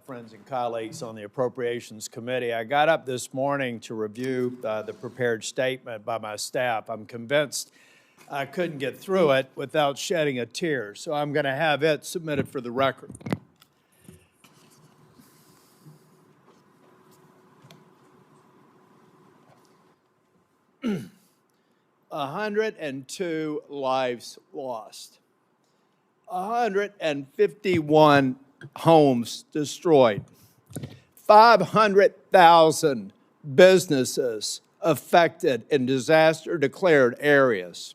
Friends and colleagues on the Appropriations Committee. I got up this morning to review the prepared statement by my staff. I'm convinced I couldn't get through it without shedding a tear, so I'm going to have it submitted for the record. $102 lives lost, 151 homes destroyed, 500,000 businesses affected in disaster-declared areas,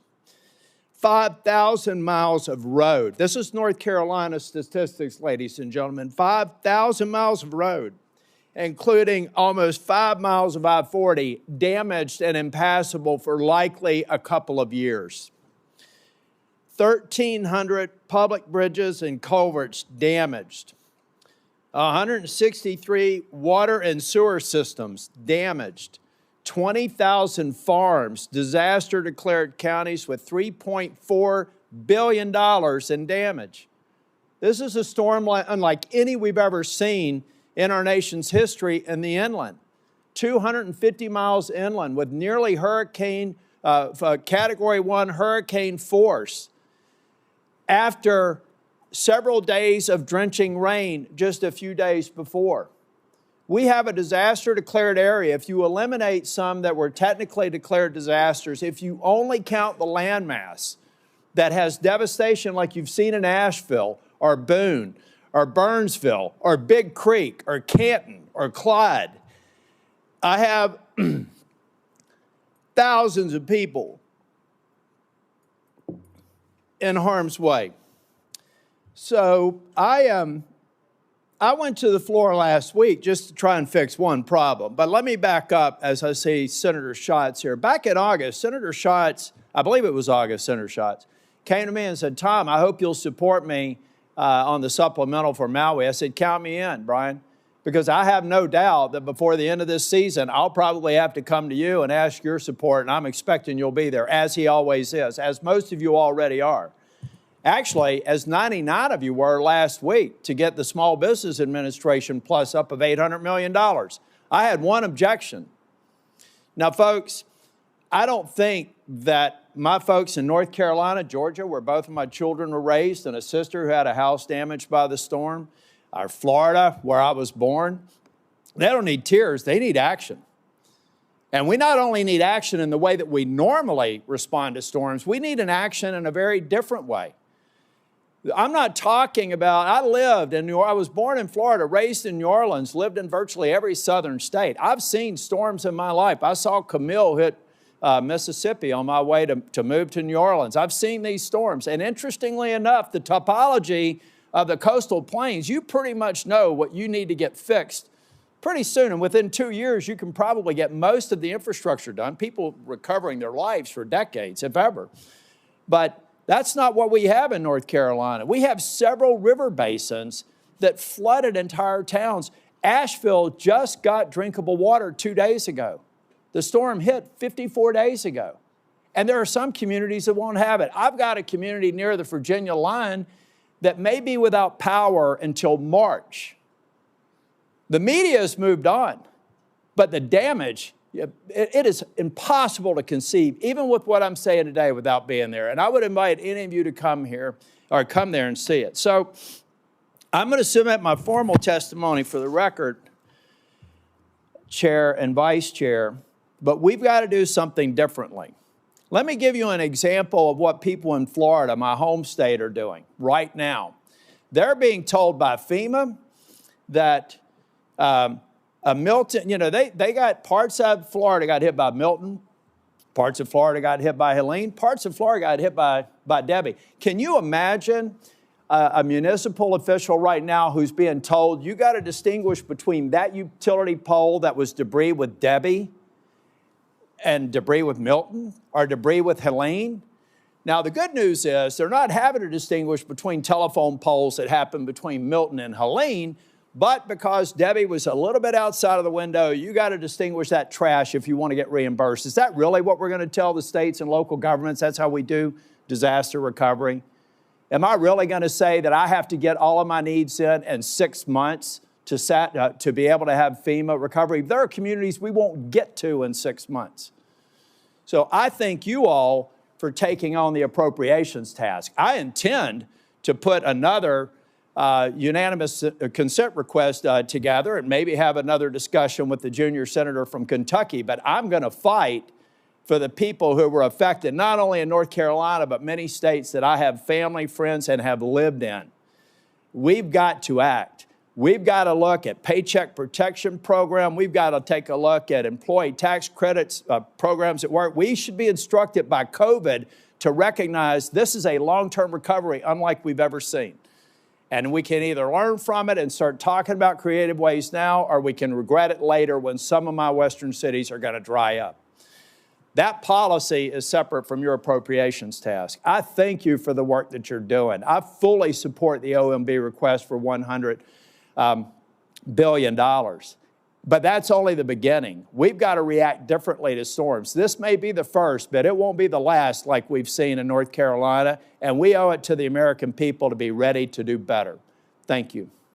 5,000 miles of road. This is North Carolina statistics, ladies and gentlemen. 5,000 miles of road, including almost 5 miles of I-40 damaged and impassable for likely a couple of years. 1,300 public bridges and culverts damaged. 163 water and sewer systems damaged. 20,000 farms, disaster-declared counties with $3.4 billion in damage. This is a storm unlike any we've ever seen in our nation's history in the inland. 250 miles inland with nearly Category 1 hurricane force. After several days of drenching rain just a few days before. We have a disaster-declared area. If you eliminate some that were technically declared disasters, if you only count the landmass that has devastation like you've seen in Asheville or Boone or Burnsville or Big Creek or Canton or Clyde, I have thousands of people in harm's way. So I went to the floor last week just to try and fix one problem. But let me back up as I see Senator Schatz here. Back in August, Senator Schatz, I believe it was August, Senator Schatz, came to me and said, Tom, I hope you'll support me on the supplemental for Maui. I said, count me in, Brian, because I have no doubt that before the end of this season, I'll probably have to come to you and ask your support, and I'm expecting you'll be there, as he always is, as most of you already are. Actually, as 99 of you were last week to get the Small Business Administration plus up of $800 million. I had one objection. Now, folks, I don't think that my folks in North Carolina, Georgia, where both of my children were raised, and a sister who had a house damaged by the storm, or Florida, where I was born, they don't need tears, they need action. And we not only need action in the way that we normally respond to storms, we need an action in a very different way. I'm not talking about, I was born in Florida, raised in New Orleans, lived in virtually every southern state. I've seen storms in my life. I saw Camille hit Mississippi on my way to move to New Orleans. I've seen these storms. And interestingly enough, the topology of the coastal plains, you pretty much know what you need to get fixed pretty soon. And within 2 years, you can probably get most of the infrastructure done. People recovering their lives for decades, if ever. But that's not what we have in North Carolina. We have several river basins that flooded entire towns. Asheville just got drinkable water 2 days ago. The storm hit 54 days ago. And there are some communities that won't have it. I've got a community near the Virginia line that may be without power until March. The media has moved on, but the damage, it is impossible to conceive, even with what I'm saying today, without being there. And I would invite any of you to come here or come there and see it. So I'm going to submit my formal testimony for the record, Chair and Vice Chair, but we've got to do something differently. Let me give you an example of what people in Florida, my home state, are doing right now. They're being told by FEMA that Milton, they got parts of Florida got hit by Milton, parts of Florida got hit by Helene, parts of Florida got hit by Debbie. Can you imagine a municipal official right now who's being told you got to distinguish between that utility pole that was debris with Debbie and debris with Milton or debris with Helene? Now, the good news is they're not having to distinguish between telephone poles that happened between Milton and Helene, but because Debbie was a little bit outside of the window, you got to distinguish that trash if you want to get reimbursed. Is that really what we're going to tell the states and local governments? That's how we do disaster recovery? Am I really going to say that I have to get all of my needs in 6 months to be able to have FEMA recovery. There are communities we won't get to in 6 months. So I thank you all for taking on the appropriations task. I intend to put another unanimous consent request together and maybe have another discussion with the junior senator from Kentucky, but I'm going to fight for the people who were affected, not only in North Carolina, but many states that I have family, friends, and have lived in. We've got to act. We've got to look at Paycheck Protection Program. We've got to take a look at employee tax credits programs at work. We should be instructed by COVID to recognize this is a long-term recovery unlike we've ever seen. And we can either learn from it and start talking about creative ways now, or we can regret it later when some of my western cities are going to dry up. That policy is separate from your appropriations task. I thank you for the work that you're doing. I fully support the OMB request for $100 billion. But that's only the beginning. We've got to react differently to storms. This may be the first, but it won't be the last like we've seen in North Carolina, and we owe it to the American people to be ready to do better. Thank you.